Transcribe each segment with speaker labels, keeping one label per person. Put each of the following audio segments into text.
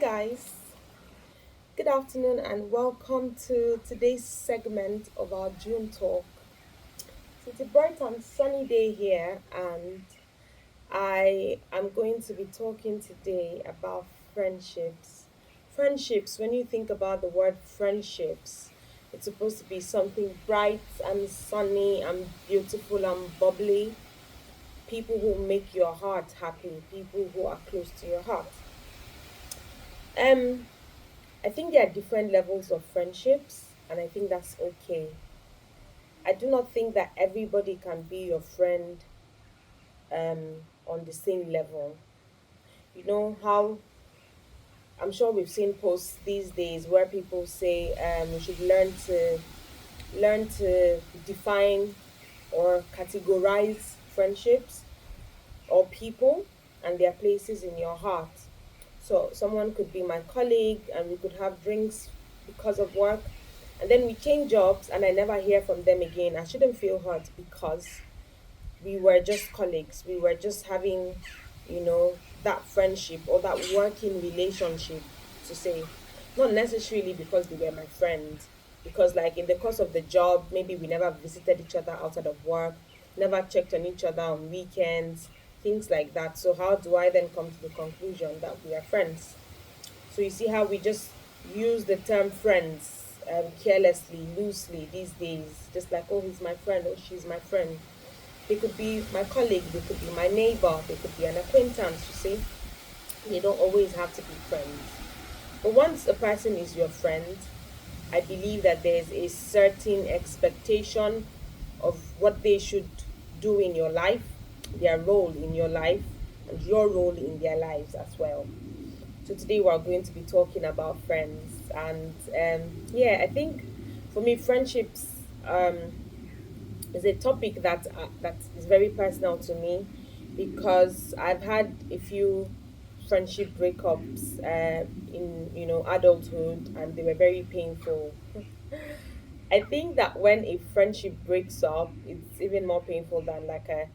Speaker 1: guys, good afternoon and welcome to today's segment of our June talk. So it's a bright and sunny day here, and I am going to be talking today about friendships. Friendships, when you think about the word friendships, it's supposed to be something bright and sunny and beautiful and bubbly. People who make your heart happy, people who are close to your heart. Um, I think there are different levels of friendships, and I think that's okay. I do not think that everybody can be your friend on the same level. You know how I'm sure we've seen posts these days where people say we should learn to define or categorize friendships or people and their places in your heart. So someone could be my colleague and we could have drinks because of work. And then we change jobs and I never hear from them again. I shouldn't feel hurt because we were just colleagues. We were just having, that friendship or that working relationship to say. Not necessarily because they were my friends. Because like in the course of the job, maybe we never visited each other outside of work, never checked on each other on weekends, things like that. So how do I then come to the conclusion that we are friends? So you see how we just use the term friends carelessly, loosely these days. Just like, oh, he's my friend, oh, she's my friend. They could be my colleague, they could be my neighbor, they could be an acquaintance, you see. They don't always have to be friends. But once a person is your friend, I believe that there's a certain expectation of what they should do in your life, their role in your life, and your role in their lives as well. So today we're going to be talking about friends, and yeah, I think for me, friendships is a topic that is very personal to me because I've had a few friendship breakups in adulthood, and they were very painful. I think that when a friendship breaks up, it's even more painful than like a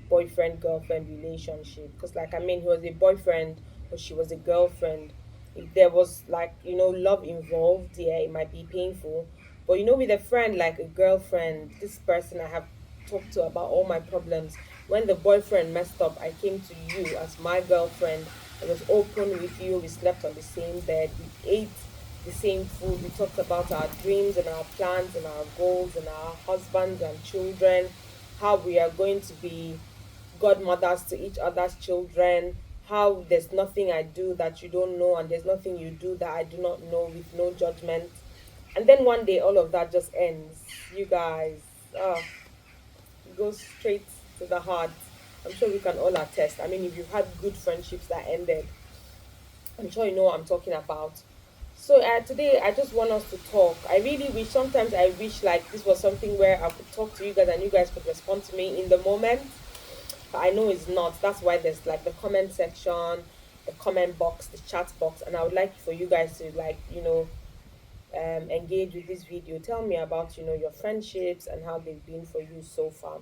Speaker 1: boyfriend girlfriend relationship. Because, like, I mean, he was a boyfriend, but she was a girlfriend. If there was, like, love involved, yeah, it might be painful. But, with a friend, like a girlfriend, this person I have talked to about all my problems. When the boyfriend messed up, I came to you as my girlfriend. I was open with you. We slept on the same bed. We ate the same food. We talked about our dreams and our plans and our goals and our husbands and children, how we are going to be godmothers to each other's children, how there's nothing I do that you don't know, and there's nothing you do that I do not know, with no judgment. And then one day, all of that just ends. You guys, it goes straight to the heart. I'm sure we can all attest. I mean, if you've had good friendships that ended, I'm sure you know what I'm talking about. So today I just want us to talk. I really wish, sometimes I wish like this was something where I could talk to you guys and you guys could respond to me in the moment. But I know it's not. That's why there's like the comment section, the comment box, the chat box, and I would like for you guys to like engage with this video. Tell me about your friendships and how they've been for you so far.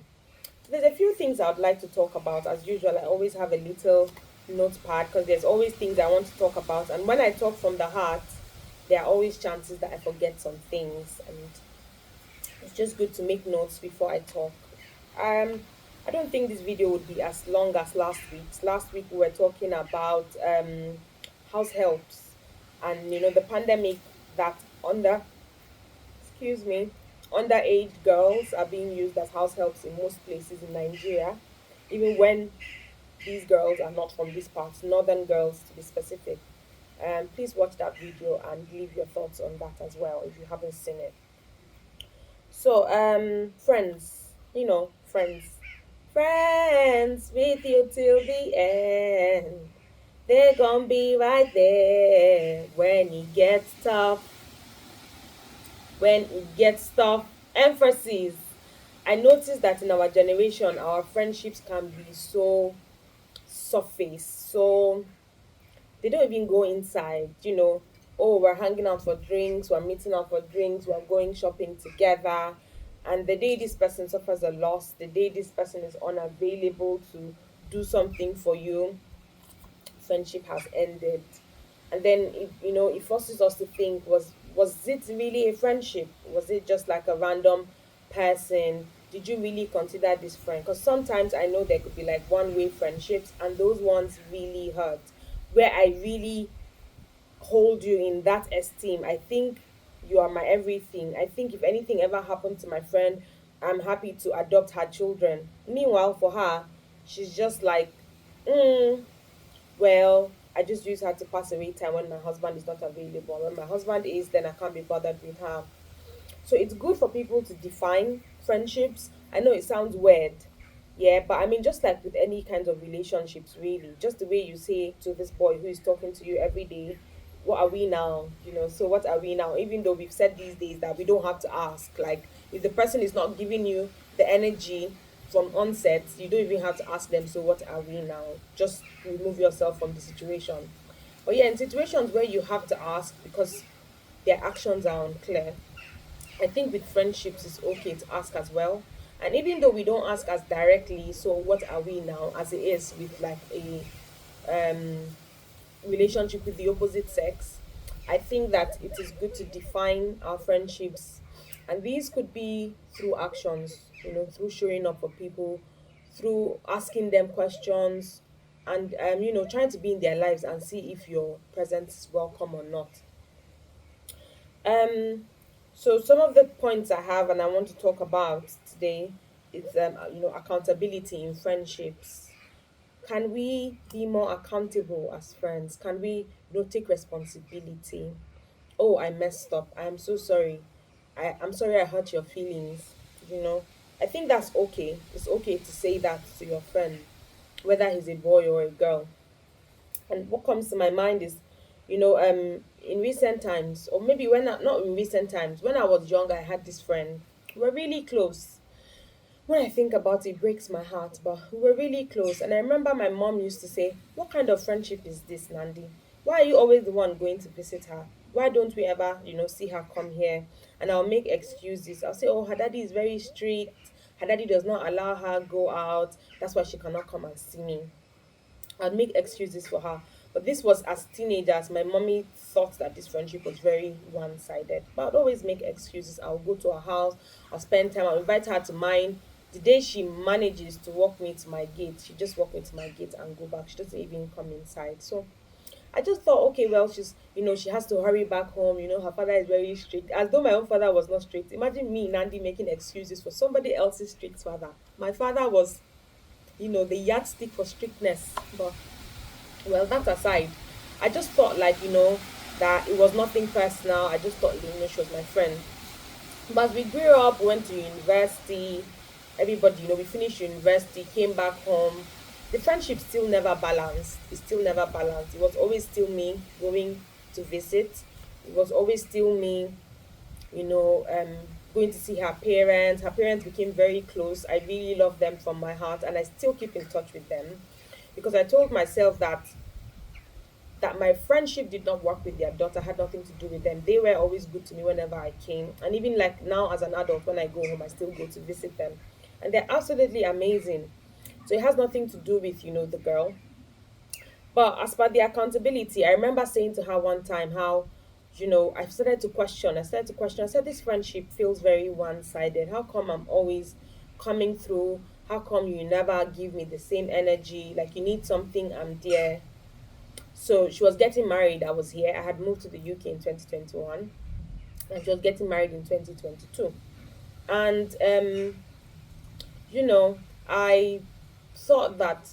Speaker 1: There's a few things I would like to talk about. As usual, I always have a little notepad because there's always things I want to talk about. And when I talk from the heart, there are always chances that I forget some things. And it's just good to make notes before I talk. Um, I don't think this video would be as long as last week's. Last week we were talking about house helps and the pandemic that under excuse me, underage girls are being used as house helps in most places in Nigeria, even when these girls are not from this part, northern girls to be specific. Please watch that video and leave your thoughts on that as well if you haven't seen it. So, friends, friends with you till the end. They're gonna be right there when it gets tough. When it gets tough, emphasis. I noticed that in our generation, our friendships can be so surface. So they don't even go inside, Oh, we're hanging out for drinks, we're meeting out for drinks, we're going shopping together. And the day this person suffers a loss, the day this person is unavailable to do something for you, friendship has ended. And then it forces us to think, was it really a friendship? Was it just like a random person? Did you really consider this friend? Because sometimes I know there could be like one way friendships, and those ones really hurt, where I really hold you in that esteem. I think you are my everything. I think if anything ever happened to my friend, I'm happy to adopt her children. Meanwhile, for her, she's just like, mm, well, I just use her to pass away time when my husband is not available. When my husband is, then I can't be bothered with her. So it's good for people to define friendships. I know it sounds weird, yeah, but I mean, just like with any kind of relationships, really, just the way you say to this boy who is talking to you every day, what are we now? So what are we now? Even though we've said these days that we don't have to ask, like if the person is not giving you the energy from onset, you don't even have to ask them, so what are we now? Just remove yourself from the situation. But yeah, in situations where you have to ask because their actions are unclear, I think with friendships it's okay to ask as well. And even though we don't ask as directly, so what are we now, as it is with like a um relationship with the opposite sex, I think that it is good to define our friendships. And these could be through actions, through showing up for people, through asking them questions, and trying to be in their lives and see if your presence is welcome or not. Um, so some of the points I have and I want to talk about today is accountability in friendships. Can we be more accountable as friends? Can we take responsibility? Oh, I messed up. I'm so sorry. I'm sorry I hurt your feelings. You know, I think that's okay. It's okay to say that to your friend, whether he's a boy or a girl. And what comes to my mind is, in recent times, or maybe not in recent times, when I was younger, I had this friend. We were really close. When I think about it, it breaks my heart, but we were really close. And I remember my mom used to say, "What kind of friendship is this, Nandi? Why are you always the one going to visit her? Why don't we ever, see her come here?" And I'll make excuses. I'll say, "Oh, her daddy is very strict. Her daddy does not allow her go out. That's why she cannot come and see me." I'd make excuses for her. But this was as teenagers. My mommy thought that this friendship was very one sided. But I'd always make excuses. I'll go to her house, I'll spend time, I'll invite her to mine. The day she manages to walk me to my gate, she just walk me to my gate and go back. She doesn't even come inside. So I just thought, okay, well, she has to hurry back home. Her father is very strict. As though my own father was not strict. Imagine me, Nandi, making excuses for somebody else's strict father. My father was, the yardstick for strictness. But well, that aside, I just thought like that it was nothing personal. I just thought she was my friend. But as we grew up, went to university, everybody, we finished university, came back home. The friendship still never balanced. It still never balanced. It was always still me going to visit. It was always still me, going to see her parents. Her parents became very close. I really love them from my heart, and I still keep in touch with them because I told myself that my friendship did not work with their daughter, had nothing to do with them. They were always good to me whenever I came. And even like now as an adult, when I go home, I still go to visit them. And they're absolutely amazing. So it has nothing to do with, the girl. But as per the accountability, I remember saying to her one time how, I started to question. I said, this friendship feels very one sided. How come I'm always coming through? How come you never give me the same energy? Like you need something, I'm there. So she was getting married. I was here. I had moved to the UK in 2021, and she was getting married in 2022. And I thought that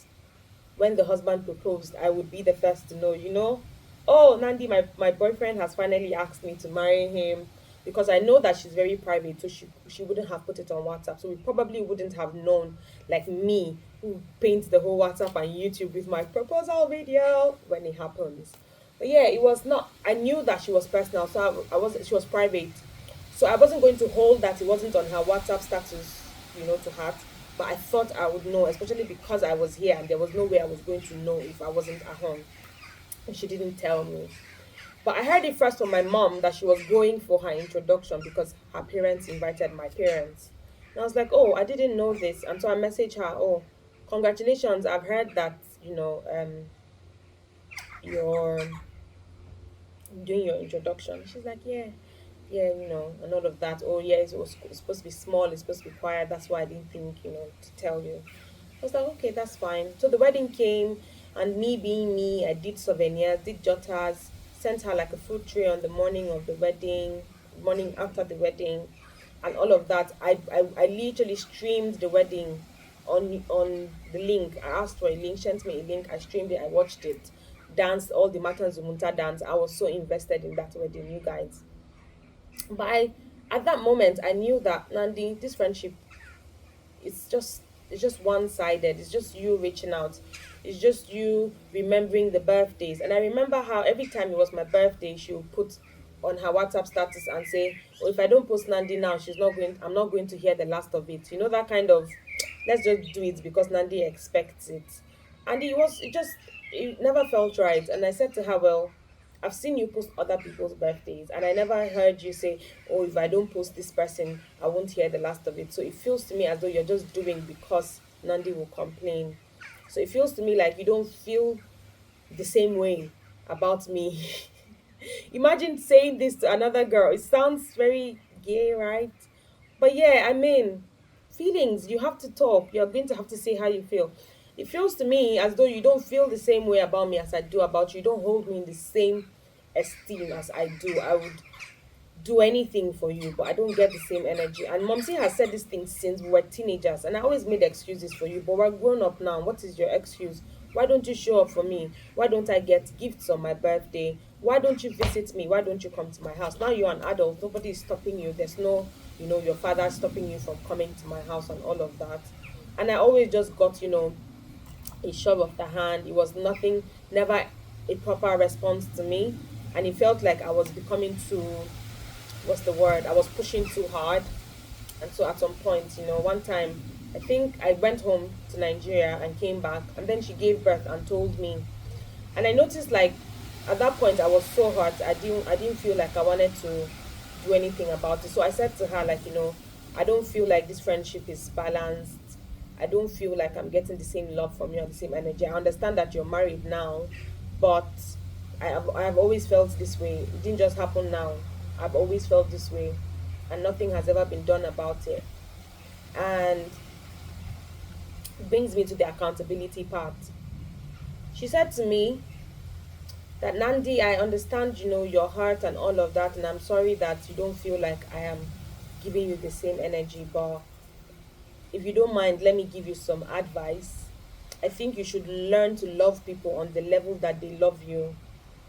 Speaker 1: when the husband proposed, I would be the first to know. Oh, Nandi, my boyfriend has finally asked me to marry him, because I know that she's very private, so she wouldn't have put it on WhatsApp. So we probably wouldn't have known, like me, who paints the whole WhatsApp and YouTube with my proposal video when it happens. But yeah, it was not. I knew that she was personal, so I was she was private, so I wasn't going to hold that it wasn't on her WhatsApp status, to heart. But I thought I would know, especially because I was here and there was no way I was going to know if I wasn't at home. And she didn't tell me. But I heard it first from my mom that she was going for her introduction because her parents invited my parents. And I was like, oh, I didn't know this. And so I messaged her, oh, congratulations. I've heard that, your doing your introduction. She's like, yeah, yeah, and all of that. Oh, yeah, it's supposed to be small, it's supposed to be quiet. That's why I didn't think, to tell you. I was like, okay, that's fine. So the wedding came, and me being me, I did souvenirs, did jotters, sent her like a fruit tray on the morning of the wedding, morning after the wedding, and all of that. I literally streamed the wedding on the link. I asked for a link, sent me a link, I streamed it, I watched it, danced all the Matan Zumunta dance. I was so invested in that wedding, you guys. But at that moment, I knew that Nandi, this friendship, it's just it's just one-sided. It's just you reaching out, it's just you remembering the birthdays. And I remember how every time it was my birthday, she would put on her WhatsApp status and say, oh, if I don't post Nandi now, I'm not going to hear the last of it, that kind of, let's just do it because Nandi expects it. And it never felt right. And I said to her, well, I've seen you post other people's birthdays, and I never heard you say, oh, if I don't post this person, I won't hear the last of it. So it feels to me as though you're just doing because Nandi will complain. So it feels to me like you don't feel the same way about me. Imagine saying this to another girl. It sounds very gay, right? But yeah, I mean, feelings, you have to talk. You're going to have to say how you feel. It feels to me as though you don't feel the same way about me as I do about you. You don't hold me in the same esteem as I do. I would do anything for you, but I don't get the same energy. And Momsy has said this thing since we were teenagers, and I always made excuses for you, but we're grown up now. What is your excuse? Why don't you show up for me? Why don't I get gifts on my birthday? Why don't you visit me? Why don't you come to my house? Now you're an adult, nobody is stopping you. There's no, your father stopping you from coming to my house and all of that. And I always just got, a shove of the hand. It was nothing, never a proper response to me. And it felt like I was becoming too, what's the word? I was pushing too hard. And so at some point, one time, I think I went home to Nigeria and came back, and then she gave birth and told me. And I noticed, like, at that point I was so hurt. I didn't feel like I wanted to do anything about it. So I said to her, like, I don't feel like this friendship is balanced. I don't feel like I'm getting the same love from you and the same energy. I understand that you're married now, but I have always felt this way. It didn't just happen now. I've always felt this way, and nothing has ever been done about it. And it brings me to the accountability part. She said to me that, Nandi, I understand, your heart and all of that, and I'm sorry that you don't feel like I am giving you the same energy, but if you don't mind, let me give you some advice. I think you should learn to love people on the level that they love you.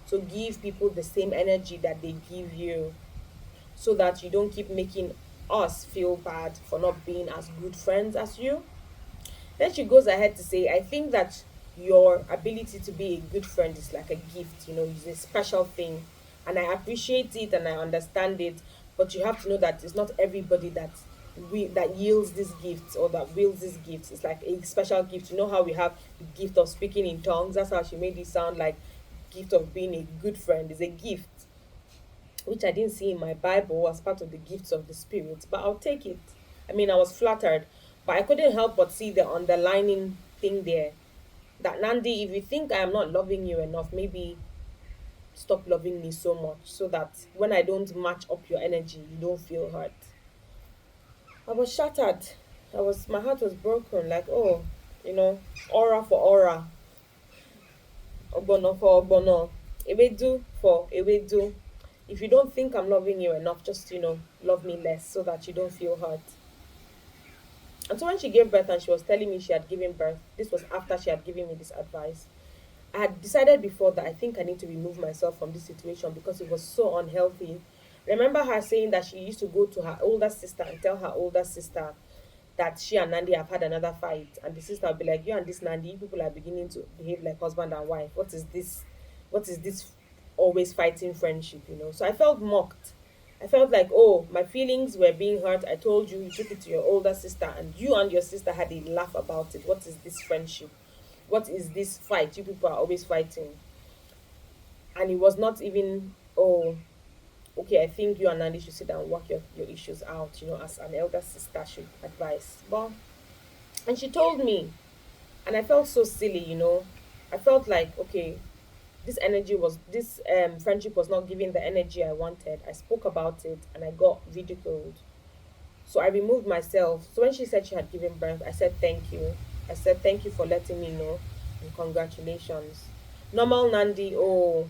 Speaker 1: So give people the same energy that they give you, so that you don't keep making us feel bad for not being as good friends as you. Then she goes ahead to say, I think that your ability to be a good friend is like a gift, it's a special thing. And I appreciate it and I understand it. But you have to know that it's not everybody that yields these gifts or that wields these gifts. It's like a special gift. You know how we have the gift of speaking in tongues? That's how she made it sound like gift of being a good friend is a gift, which I didn't see in my Bible as part of the gifts of the Spirit, but I'll take it. I mean, I was flattered, but I couldn't help but see the underlining thing there. That, Nandi, if you think I am not loving you enough, maybe stop loving me so much so that when I don't match up your energy, you don't feel hurt. I was shattered. My heart was broken. Like, oh, aura for aura, ogbono for ogbono, ewedu for ewedu. If you don't think I'm loving you enough, just, love me less so that you don't feel hurt. And so when she gave birth and she was telling me she had given birth, this was after she had given me this advice. I had decided before that I think I need to remove myself from this situation because it was so unhealthy. Remember her saying that she used to go to her older sister and tell her older sister that she and Nandi have had another fight, and the sister would be like, you and this Nandi, you people are beginning to behave like husband and wife. What is this? What is this always fighting friendship, So I felt mocked. I felt like, oh, my feelings were being hurt. I told you, you took it to your older sister, and you and your sister had a laugh about it. What is this friendship? What is this fight? You people are always fighting. And it was not even, oh, okay, I think you and Nandi should sit down and work your issues out, as an elder sister should advise. But, and she told me, and I felt so silly. I felt like, okay, this friendship was not giving the energy I wanted. I spoke about it and I got ridiculed. So I removed myself. So when she said she had given birth, I said thank you. I said thank you for letting me know and congratulations. Normal Nandi, oh,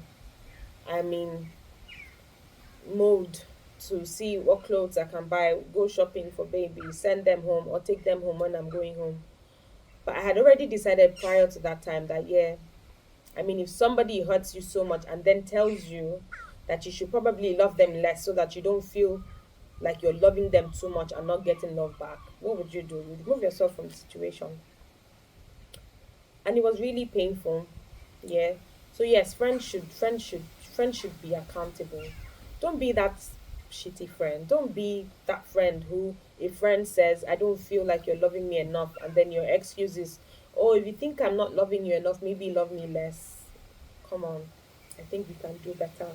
Speaker 1: I'm in mode to see what clothes I can buy, go shopping for babies, send them home or take them home when I'm going home. But I had already decided prior to that time that, yeah, I mean, if somebody hurts you so much and then tells you that you should probably love them less so that you don't feel like you're loving them too much and not getting love back, what would you do? You'd remove yourself from the situation. And it was really painful. Yeah. So yes, friends should be accountable. Don't be that shitty friend. Don't be that friend who a friend says, I don't feel like you're loving me enough, and then your excuse is, oh, if you think I'm not loving you enough, maybe love me less. Come on. I think we can do better.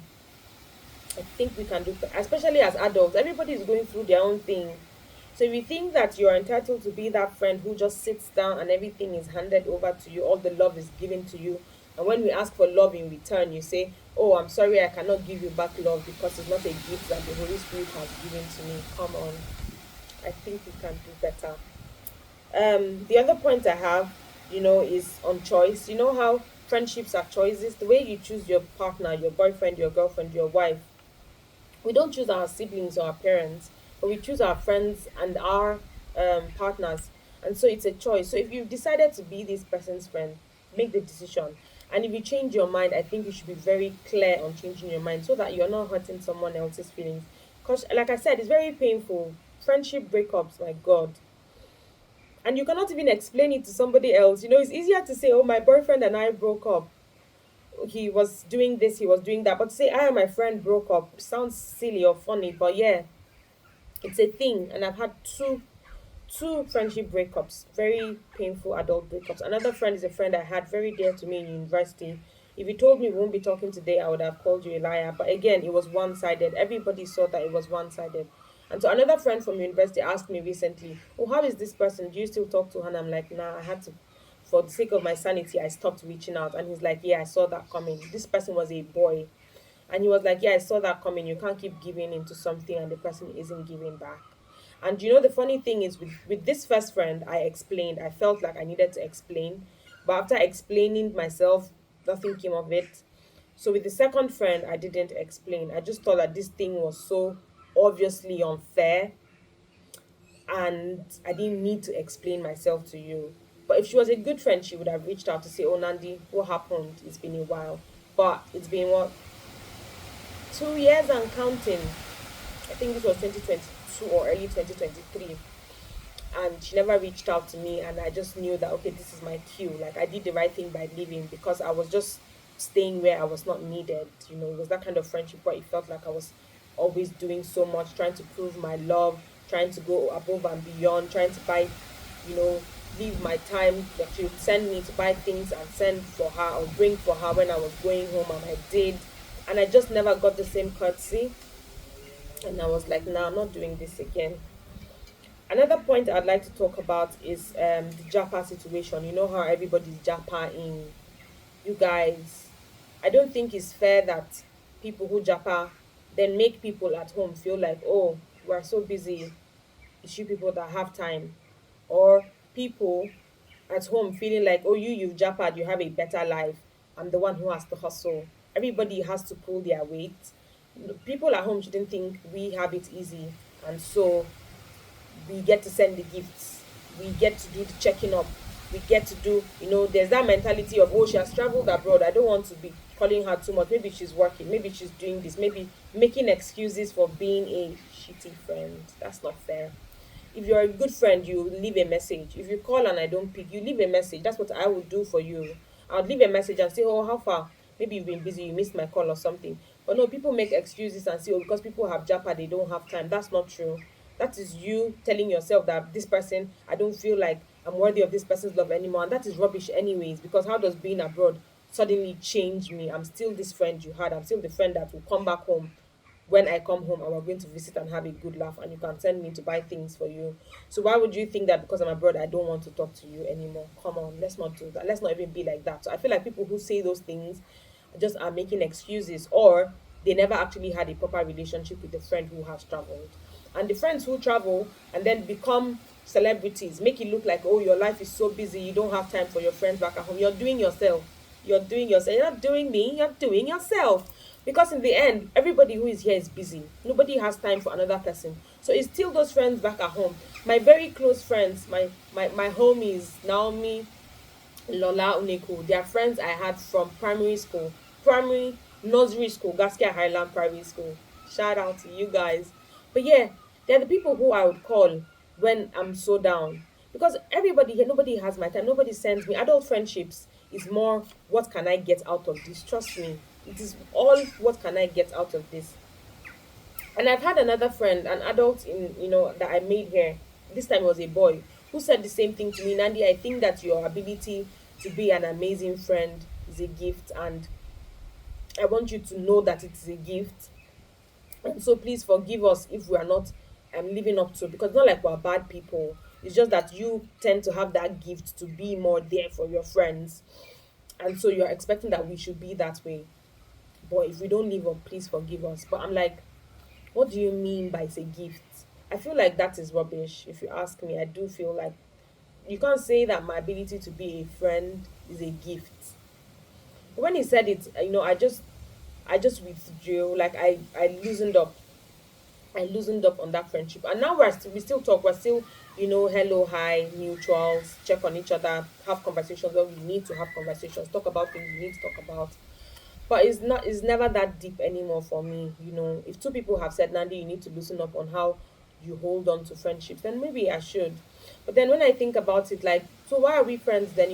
Speaker 1: I think we can do, especially as adults. Everybody is going through their own thing. So if you think that you are entitled to be that friend who just sits down and everything is handed over to you, all the love is given to you, and when we ask for love in return, you say, "Oh, I'm sorry, I cannot give you back love because it's not a gift that the Holy Spirit has given to me." Come on, I think we can do better. The other point I have, is on choice. You know how friendships are choices. The way you choose your partner, your boyfriend, your girlfriend, your wife, we don't choose our siblings or our parents, but we choose our friends and our partners. And so it's a choice. So if you've decided to be this person's friend, make the decision. And if you change your mind, I think you should be very clear on changing your mind so that you're not hurting someone else's feelings. Because, like I said, it's very painful. Friendship breakups, my God. And you cannot even explain it to somebody else. It's easier to say, oh, my boyfriend and I broke up. He was doing this, he was doing that. But to say, I and my friend broke up sounds silly or funny. But yeah, it's a thing. And I've had two friendship breakups, very painful adult breakups. Another friend is a friend I had very dear to me in university. If you told me we won't be talking today, I would have called you a liar. But again, it was one sided. Everybody saw that it was one sided. And so another friend from university asked me recently, oh, how is this person? Do you still talk to her? And I'm like, nah, I had to, for the sake of my sanity, I stopped reaching out. And he's like, yeah, I saw that coming. This person was a boy. And he was like, yeah, I saw that coming. You can't keep giving into something and the person isn't giving back. And the funny thing is, with this first friend, I explained. I felt like I needed to explain. But after explaining myself, nothing came of it. So with the second friend, I didn't explain. I just thought that this thing was so obviously unfair and I didn't need to explain myself to you. But if she was a good friend, she would have reached out to say, oh, Nandi, what happened? It's been a while. But it's been what, 2 years and counting. I think this was 2022 or early 2023. And she never reached out to me. And I just knew that, okay, this is my cue. Like, I did the right thing by leaving because I was just staying where I was not needed. It was that kind of friendship where it felt like I was always doing so much, trying to prove my love, trying to go above and beyond, trying to buy, you know, leave my time. Like, she would send me to buy things and send for her or bring for her when I was going home, and I did. And I just never got the same courtesy. And I was like, nah, I'm not doing this again. Another point I'd like to talk about is the Japa situation. You know how everybody's Japa in you guys. I don't think it's fair that people who Japa then make people at home feel like, oh, we're so busy. It's you people that have time. Or people at home feeling like, oh, you've Japad, you have a better life. I'm the one who has to hustle. Everybody has to pull their weight. People at home shouldn't think we have it easy. And so we get to send the gifts, we get to do the checking up, we get to do, there's that mentality of, oh, she has traveled abroad, I don't want to be calling her too much, maybe she's working, maybe she's doing this, maybe making excuses for being a shitty friend. That's not fair. If you're a good friend, you leave a message. If you call and I don't pick, you leave a message. That's what I would do for you. I'll leave a message and say, oh, how far? Maybe you've been busy, you missed my call or something. But no, people make excuses and say, oh, because people have japa, they don't have time. That's not true. That is you telling yourself that this person, I don't feel like I'm worthy of this person's love anymore. And that is rubbish anyways, because how does being abroad suddenly change me? I'm still this friend you had. I'm still the friend that will come back home when I come home and we're going to visit and have a good laugh, and you can send me to buy things for you. So why would you think that because I'm abroad I don't want to talk to you anymore? Come on, let's not do that. Let's not even be like that. So I feel like people who say those things just are making excuses, or they never actually had a proper relationship with the friend who has traveled. And the friends who travel and then become celebrities make it look like, oh, your life is so busy, you don't have time for your friends back at home. You're doing yourself. You're doing yourself. You're not doing me, you're doing yourself. Because in the end, everybody who is here is busy. Nobody has time for another person. So it's still those friends back at home. My very close friends, my homies, Naomi, Lola, Uneko, they are friends I had from primary school, primary, nursery school, Gaskia Highland Primary School. Shout out to you guys. But yeah, they're the people who I would call when I'm so down. Because everybody here, nobody has my time, nobody sends me. Adult friendships is more, what can I get out of this? Trust me. It is all, what can I get out of this? And I've had another friend, an adult in, that I made here. This time it was a boy who said the same thing to me. Nandi, I think that your ability to be an amazing friend is a gift, and I want you to know that it is a gift. And so please forgive us if we are not living up to, because it's not like we're bad people. It's just that you tend to have that gift to be more there for your friends. And so you're expecting that we should be that way. But if we don't live up, please forgive us. But I'm like, what do you mean by it's a gift? I feel like that is rubbish. If you ask me, I do feel like you can't say that my ability to be a friend is a gift. When he said it, I just withdrew. Like I loosened up. I loosened up on that friendship, and now we still talk. We're still, hello, hi, mutuals, check on each other, have conversations where we need to have conversations, talk about things we need to talk about. But it's never that deep anymore for me. If two people have said, Nandi, you need to loosen up on how you hold on to friendships, then maybe I should. But then when I think about it, like, so why are we friends then?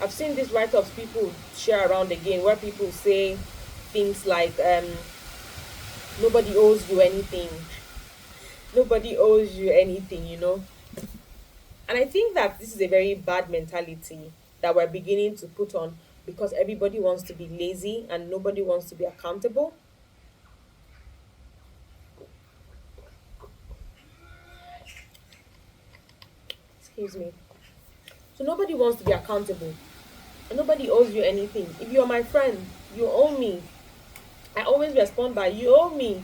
Speaker 1: I've seen these write-ups people share around again where people say things like, nobody owes you anything. Nobody owes you anything. And I think that this is a very bad mentality that we're beginning to put on, because everybody wants to be lazy and nobody wants to be accountable. Excuse me. So nobody wants to be accountable. And nobody owes you anything. If you're my friend, you owe me. I always respond by, you owe me.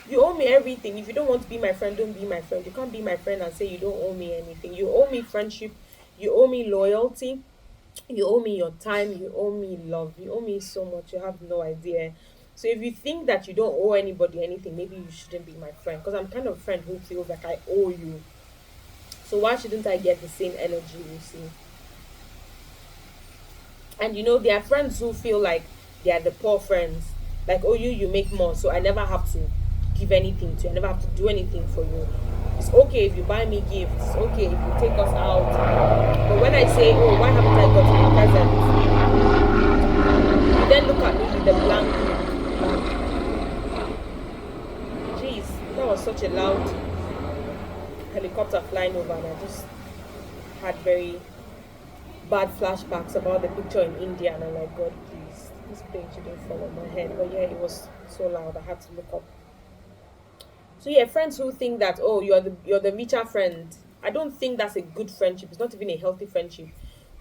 Speaker 1: You owe me everything. If you don't want to be my friend, don't be my friend. You can't be my friend and say you don't owe me anything. You owe me friendship. You owe me loyalty. You owe me your time. You owe me love. You owe me so much. You have no idea. So if you think that you don't owe anybody anything, maybe you shouldn't be my friend. Because I'm kind of a friend who feels like I owe you. So why shouldn't I get the same energy, you see? And there are friends who feel like they are the poor friends. Like, oh, you make more, so I never have to give anything to you. I never have to do anything for you. It's okay if you buy me gifts. It's okay if you take us out. But when I say, oh, why haven't I gotten a present? You then look at me with a blank look. Jeez, that was such a loud helicopter flying over, and I just had very bad flashbacks about the picture in India, and I'm like, God, please, this plane shouldn't fall on my head. But yeah, it was so loud, I had to look up. So yeah, friends who think that, oh, you're the richer friend. I don't think that's a good friendship. It's not even a healthy friendship.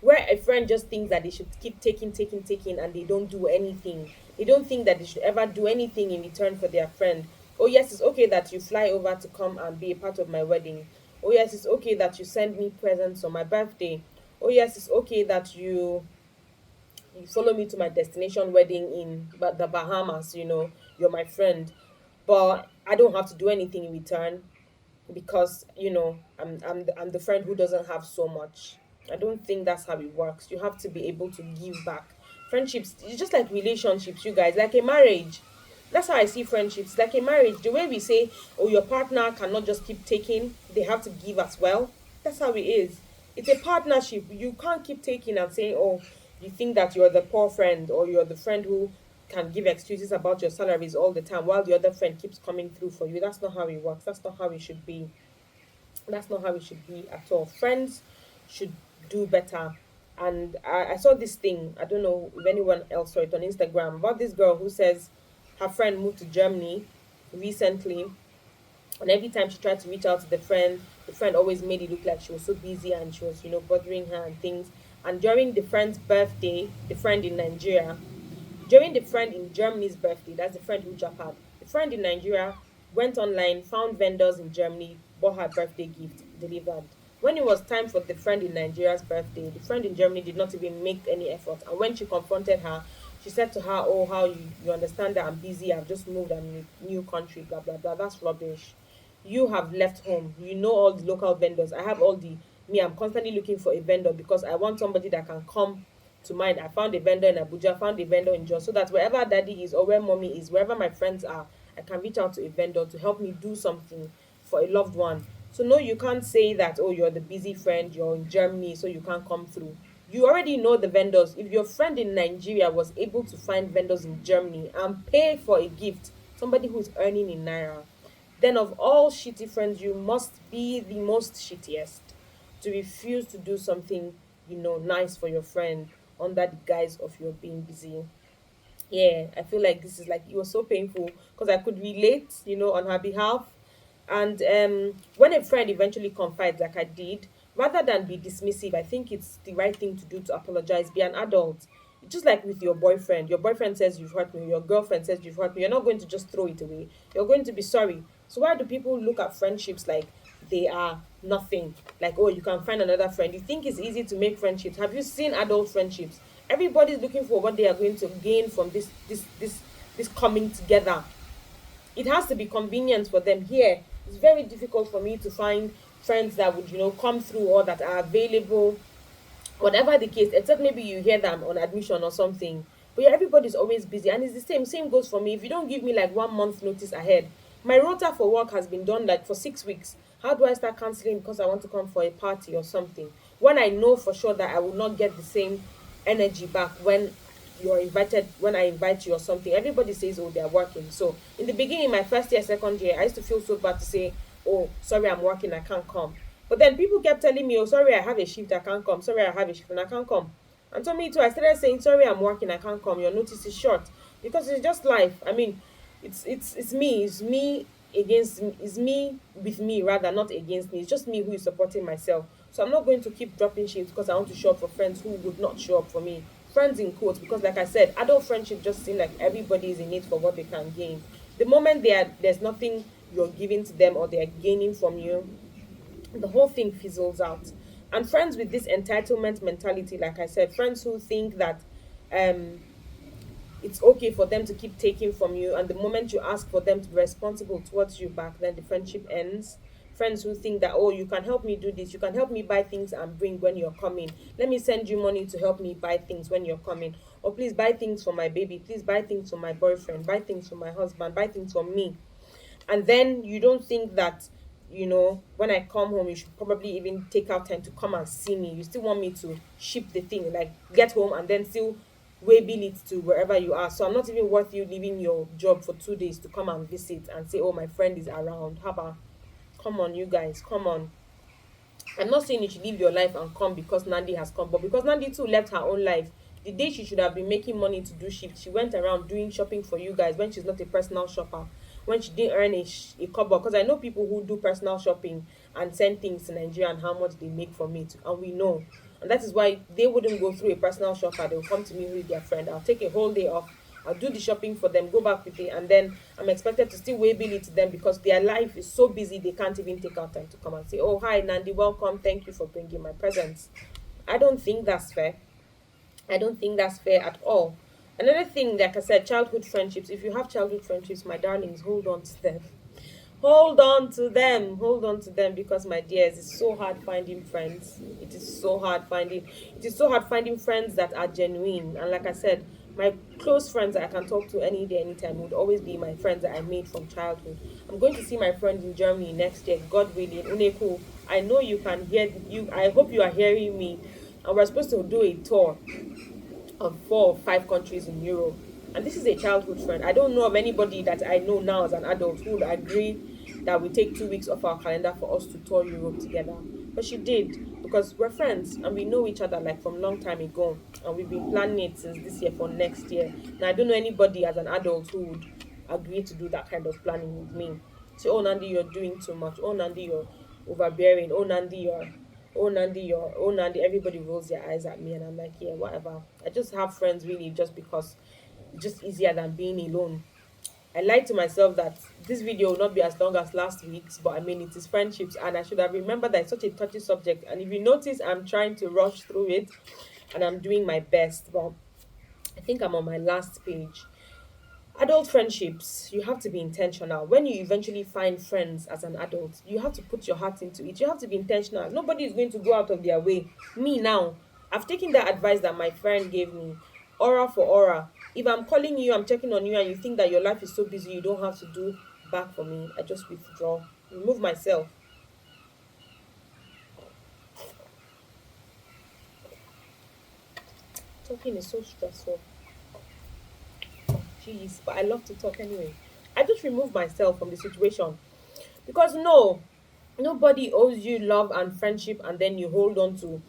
Speaker 1: Where a friend just thinks that they should keep taking, taking, taking, and they don't do anything. They don't think that they should ever do anything in return for their friend. Oh yes, it's okay that you fly over to come and be a part of my wedding. Oh yes, it's okay that you send me presents on my birthday. Oh yes, it's okay that you follow me to my destination wedding in the Bahamas. You're my friend, but I don't have to do anything in return, because I'm the friend who doesn't have so much. I don't think that's how it works. You have to be able to give back. Friendships, it's just like relationships, you guys, like a marriage. That's how I see friendships, like a marriage. The way we say, oh, your partner cannot just keep taking, they have to give as well. That's how it is. It's a partnership. You can't keep taking and saying, oh, you think that you're the poor friend, or you're the friend who can give excuses about your salaries all the time while the other friend keeps coming through for you. That's not how it works. That's not how it should be. That's not how it should be at all. Friends should do better. And I saw this thing, I don't know if anyone else saw it on Instagram, about this girl who says her friend moved to Germany recently, and every time she tried to reach out to the friend always made it look like she was so busy and she was bothering her and things. And during the friend's birthday, the friend in Nigeria, During the friend in Germany's birthday, that's the friend who japan, the friend in Nigeria went online, found vendors in Germany, bought her birthday gift, delivered. When it was time for the friend in Nigeria's birthday, the friend in Germany did not even make any effort. And when she confronted her, she said to her, "Oh, how you understand that I'm busy, I've just moved, I'm in a new country, blah blah blah." That's rubbish. You have left home, you know all the local vendors. I have all the me, I'm constantly looking for a vendor because I want somebody that can come to mind. I found a vendor in Abuja, found a vendor in Jos, so that wherever daddy is or where mommy is, wherever my friends are, I can reach out to a vendor to help me do something for a loved one. So no, you can't say that, oh, you're the busy friend, you're in Germany, so you can't come through. You already know the vendors. If your friend in Nigeria was able to find vendors in Germany and pay for a gift, somebody who's earning in Naira, then of all shitty friends, you must be the most shittiest to refuse to do something, nice for your friend under the guise of your being busy. Yeah, I feel like this is like it was so painful because I could relate, on her behalf. And when a friend eventually confides, like I did, rather than be dismissive, I think it's the right thing to do to apologize, be an adult. Just like with your boyfriend says you've hurt me, your girlfriend says you've hurt me, you're not going to just throw it away. You're going to be sorry. So why do people look at friendships like they are nothing? Like, oh, you can find another friend. You think it's easy to make friendships. Have you seen adult friendships? Everybody's looking for what they are going to gain from this coming together. It has to be convenient for them. Here it's very difficult for me to find friends that would, come through or that are available, whatever the case, except maybe you hear them on admission or something. But yeah, everybody's always busy, and it's the same goes for me. If you don't give me like 1 month notice ahead, my rota for work has been done like for 6 weeks. How do I start canceling because I want to come for a party or something, when I know for sure that I will not get the same energy back when I invite you or something? Everybody says, oh, they're working. So in the beginning, my first year, second year, I used to feel so bad to say, oh, sorry, I'm working, I can't come. But then people kept telling me, oh, sorry, I have a shift, I can't come. Sorry, I have a shift and I can't come. And so me too, I started saying, sorry, I'm working, I can't come. Your notice is short. Because it's just life. I mean, it's me against me, it's me with me rather, not against me. It's just me who is supporting myself. So I'm not going to keep dropping shifts because I want to show up for friends who would not show up for me. Friends in quotes, because like I said, adult friendship just seem like everybody is in it for what they can gain. The moment there's nothing you're giving to them or they're gaining from you, the whole thing fizzles out. And friends with this entitlement mentality, like I said, friends who think that um it's okay for them to keep taking from you, and the moment you ask for them to be responsible towards you back, then the friendship ends. Friends who think that, oh, you can help me do this, you can help me buy things and bring when you're coming, let me send you money to help me buy things when you're coming, or please buy things for my baby, please buy things for my boyfriend, buy things for my husband, buy things for me. And then you don't think that, when I come home, you should probably even take out time to come and see me. You still want me to ship the thing, like get home and then still waybill it to wherever you are. So I'm not even worth you leaving your job for 2 days to come and visit and say, oh, my friend is around. How about, come on, you guys, come on. I'm not saying you should leave your life and come because Nandi has come, but because Nandi too left her own life. The day she should have been making money to do shift, she went around doing shopping for you guys when she's not a personal shopper, when she didn't earn a cover. Because I know people who do personal shopping and send things to Nigeria and how much they make from it, and we know. And that is why they wouldn't go through a personal shopper. They'll come to me with their friend. I'll take a whole day off. I'll do the shopping for them, go back with it, and then I'm expected to still waybill it to them because their life is so busy they can't even take out time to come and say, "Oh, hi, Nandi, welcome. Thank you for bringing my presents." I don't think that's fair. I don't think that's fair at all. Another thing, like I said, childhood friendships. If you have childhood friendships, my darlings, hold on to them. Hold on to them. Hold on to them because, my dears, it's so hard finding friends. It is so hard finding friends that are genuine. And like I said, my close friends that I can talk to any day, anytime would always be my friends that I made from childhood. I'm going to see my friend in Germany next year, God willing. Uneku, I know you can hear you. I hope you are hearing me. And we're supposed to do a tour of 4 or 5 countries in Europe. And this is a childhood friend. I don't know of anybody that I know now as an adult who would agree that we take 2 weeks off our calendar for us to tour Europe together. But she did because we're friends and we know each other like from long time ago. And we've been planning it since this year for next year. Now I don't know anybody as an adult who would agree to do that kind of planning with me. Say, oh Nandi, you're doing too much. Oh Nandi, you're overbearing. Oh Nandi, everybody rolls their eyes at me, and I'm like, yeah, whatever. I just have friends really just because it's just easier than being alone. I lied to myself that this video will not be as long as last week's, but I mean, it is friendships, and I should have remembered that it's such a touchy subject. And if you notice, I'm trying to rush through it, and I'm doing my best. But I think I'm on my last page. Adult friendships, you have to be intentional. When you eventually find friends as an adult, you have to put your heart into it. You have to be intentional. Nobody is going to go out of their way. Me now, I've taken that advice that my friend gave me, aura for aura. If I'm calling you, I'm checking on you, and you think that your life is so busy, you don't have to do back for me, I just withdraw, remove myself. Talking is so stressful. Jeez, but I love to talk anyway. I just remove myself from the situation because no, nobody owes you love and friendship, and then you hold on to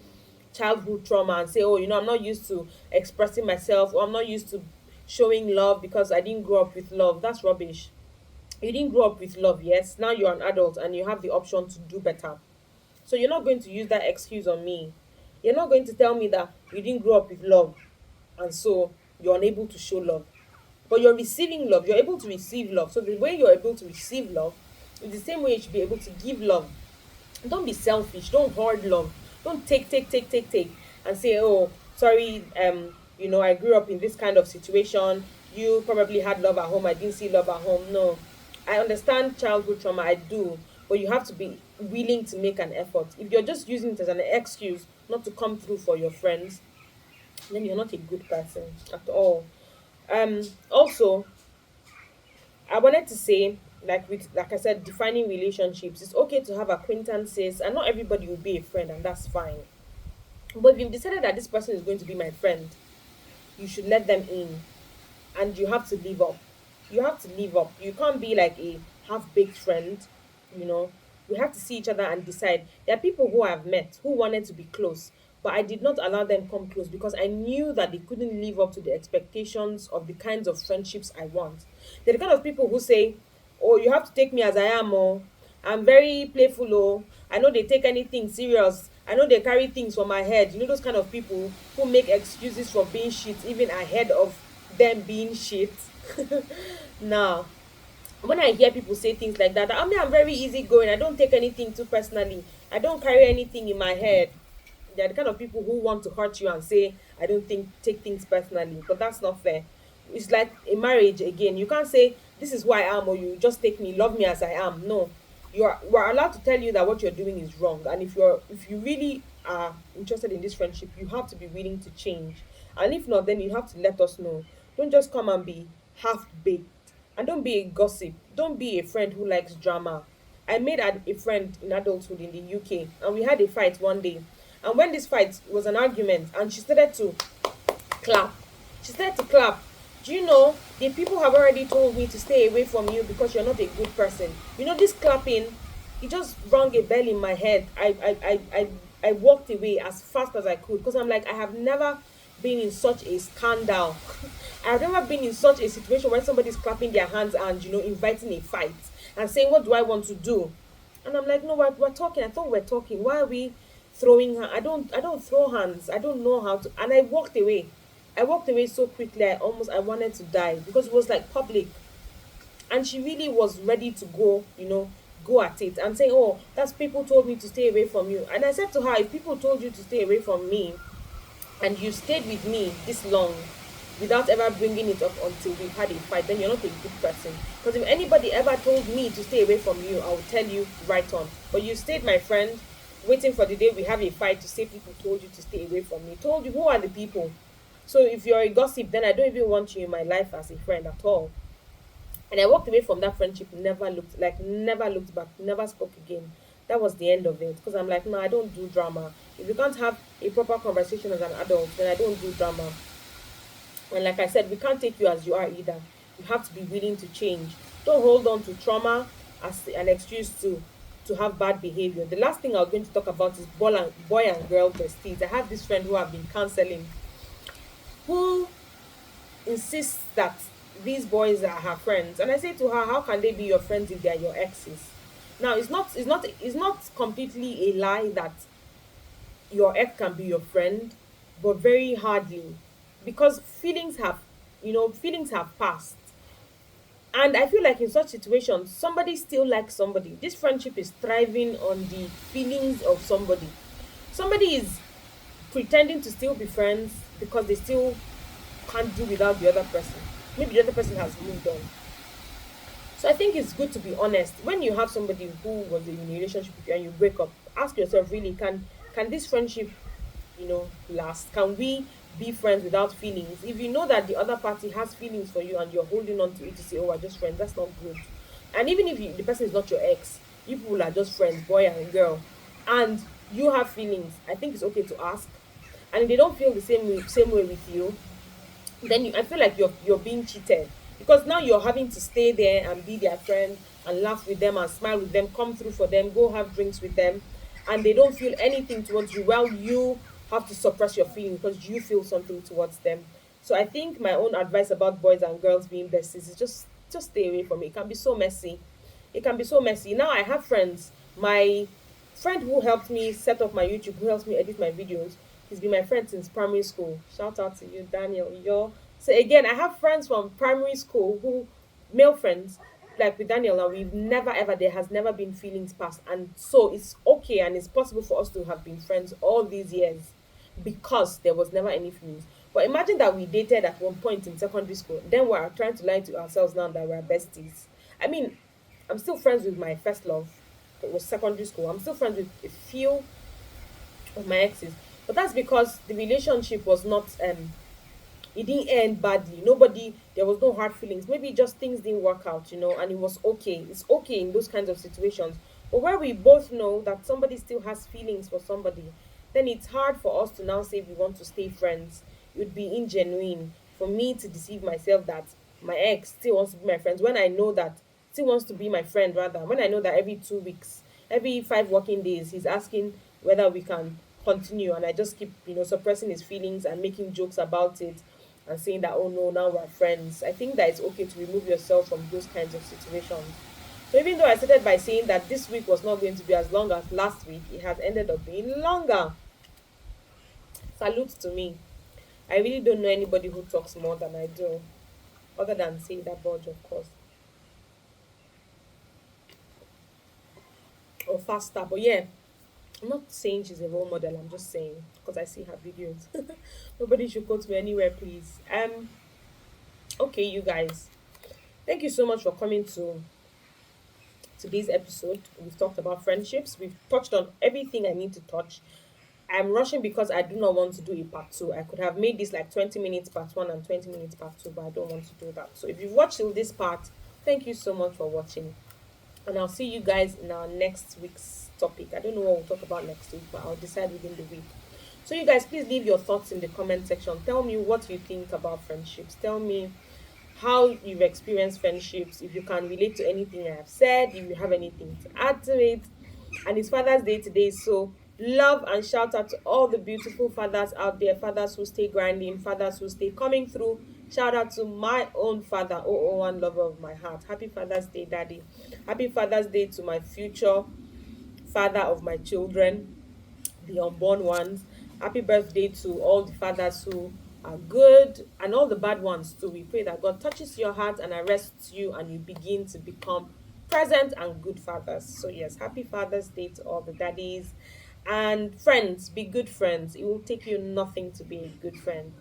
Speaker 1: childhood trauma and say, oh, I'm not used to expressing myself, or I'm not used to showing love because I didn't grow up with love. That's rubbish. You didn't grow up with love, yes. Now you're an adult and you have the option to do better. So you're not going to use that excuse on me. You're not going to tell me that you didn't grow up with love and so you're unable to show love. But you're receiving love, you're able to receive love. So the way you're able to receive love is the same way you should be able to give love. Don't be selfish, don't hoard love. Don't take and say, oh, sorry, I grew up in this kind of situation. You probably had love at home, I didn't see love at home. No, I understand childhood trauma, I do, but you have to be willing to make an effort. If you're just using it as an excuse not to come through for your friends, then you're not a good person at all. Also, I wanted to say, like I said, defining relationships. It's okay to have acquaintances, and not everybody will be a friend, and that's fine. But if you've decided that this person is going to be my friend, you should let them in, and you have to live up. You have to live up. You can't be like a half-baked friend, you know. We have to see each other and decide. There are people who I've met who wanted to be close, but I did not allow them come close because I knew that they couldn't live up to the expectations of the kinds of friendships I want. They're the kind of people who say, "Oh, you have to take me as I am, oh. I'm very playful, oh. I know they take anything serious. I know they carry things for my head." You know those kind of people who make excuses for being shit even ahead of them being shit. Now, when I hear people say things like that, I mean, I'm very easygoing. I don't take anything too personally. I don't carry anything in my head. They're the kind of people who want to hurt you and say, I don't think take things personally, but that's not fair. It's like a marriage again. You can't say this is who I am, or you just take me, love me as I am. No. You are allowed to tell you that what you're doing is wrong. And if you really are interested in this friendship, you have to be willing to change. And if not, then you have to let us know. Don't just come and be half baked. And don't be a gossip. Don't be a friend who likes drama. I made a friend in adulthood in the UK, and we had a fight one day. And when this fight was an argument, and she started to clap, she started to clap. Do you know the people have already told me to stay away from you because you're not a good person? You know this clapping, it just rang a bell in my head. I walked away as fast as I could because I'm like, I have never been in such a scandal. I've never been in such a situation where somebody's clapping their hands and inviting a fight and saying, what do I want to do? And I'm like, no, we're talking. I thought we're talking. Why are we throwing her? I don't throw hands. I don't know how to. And I walked away. I walked away so quickly. I wanted to die because it was like public. And she really was ready to go at it and say, oh, that's people told me to stay away from you. And I said to her, if people told you to stay away from me and you stayed with me this long without ever bringing it up until we've had a fight, then you're not a good person. Because if anybody ever told me to stay away from you, I will tell you right on. But you stayed, my friend, waiting for the day we have a fight to say people told you to stay away from me. Told you, who are the people? So if you're a gossip, then I don't even want you in my life as a friend at all. And I walked away from that friendship, never looked back, never spoke again. That was the end of it. Because I'm like, no, I don't do drama. If you can't have a proper conversation as an adult, then I don't do drama. And like I said, we can't take you as you are either. You have to be willing to change. Don't hold on to trauma as an excuse to have bad behavior. The last thing I'm going to talk about is boy and girl besties. I have this friend who I've been counseling who insists that these boys are her friends. And I say to her, how can they be your friends if they are your exes? Now it's not completely a lie that your ex can be your friend, but very hardly, because feelings have feelings have passed. And I feel like in such situations, somebody still likes somebody. This friendship is thriving on the feelings of somebody. Somebody is pretending to still be friends because they still can't do without the other person. Maybe the other person has moved on. So I think it's good to be honest. When you have somebody who was in a relationship with you and you break up, ask yourself, really, can this friendship, last? Can we be friends without feelings? If you know that the other party has feelings for you and you're holding on to it to say, oh, we're just friends, that's not good. And even if the person is not your ex, you people are just friends, boy and girl, and you have feelings, I think it's okay to ask. And if they don't feel the same way with you, then I feel like you're being cheated, because now you're having to stay there and be their friend and laugh with them and smile with them, come through for them, go have drinks with them, and they don't feel anything towards you. Well, you have to suppress your feelings because you feel something towards them. So I think my own advice about boys and girls being besties is just stay away from it. It can be so messy. It can be so messy. Now I have friends. My friend who helped me set up my YouTube, who helps me edit my videos, he's been my friend since primary school. Shout out to you, Daniel. So again, I have friends from primary school who, male friends, like with Daniel, and we've never ever, there has never been feelings past. And so it's okay and it's possible for us to have been friends all these years because there was never any feelings. But imagine that we dated at one point in secondary school, then we're trying to lie to ourselves now that we're besties. I mean, I'm still friends with my first love. It was secondary school. I'm still friends with a few of my exes, but that's because the relationship was not it didn't end badly. Nobody, there was no hard feelings. Maybe just things didn't work out, and it was okay. It's okay in those kinds of situations. But where we both know that somebody still has feelings for somebody, then it's hard for us to now say we want to stay friends. It would be ingenuine for me to deceive myself that my ex still wants to be my friends when I know that still wants to be my friend, rather, when I know that every 2 weeks, every 5 working days, he's asking whether we can continue, and I just keep, suppressing his feelings and making jokes about it and saying that, oh no, now we're friends. I think that it's okay to remove yourself from those kinds of situations. So even though I started by saying that this week was not going to be as long as last week, it has ended up being longer. Salute to me. I really don't know anybody who talks more than I do, other than say that Budge, of course, or faster. But yeah, I'm not saying she's a role model. I'm just saying because I see her videos. Nobody should quote me anywhere, please. Okay, you guys. Thank you so much for coming to today's episode. We've talked about friendships. We've touched on everything I need to touch. I'm rushing because I do not want to do a part two. I could have made this like 20 minutes part one and 20 minutes part two, but I don't want to do that. So if you've watched till this part, thank you so much for watching. And I'll see you guys in our next week's topic. I don't know what we'll talk about next week, but I'll decide within the week. So you guys, please leave your thoughts in the comment section. Tell me what you think about friendships. Tell me how you've experienced friendships, if you can relate to anything I have said, if you have anything to add to it. And it's Father's Day today, so love and shout out to all the beautiful fathers out there, fathers who stay grinding, fathers who stay coming through. Shout out to my own father, one lover of my heart. Happy Father's Day, Daddy. Happy Father's Day to my future father of my children, the unborn ones. Happy birthday to all the fathers who are good and all the bad ones too. We pray that God touches your heart and arrests you and you begin to become present and good fathers. So yes, happy Father's Day to all the daddies. And friends, be good friends. It will take you nothing to be a good friend.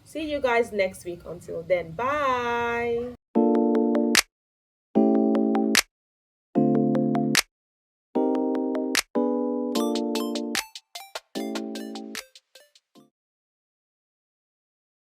Speaker 1: See you guys next week. Until then, bye.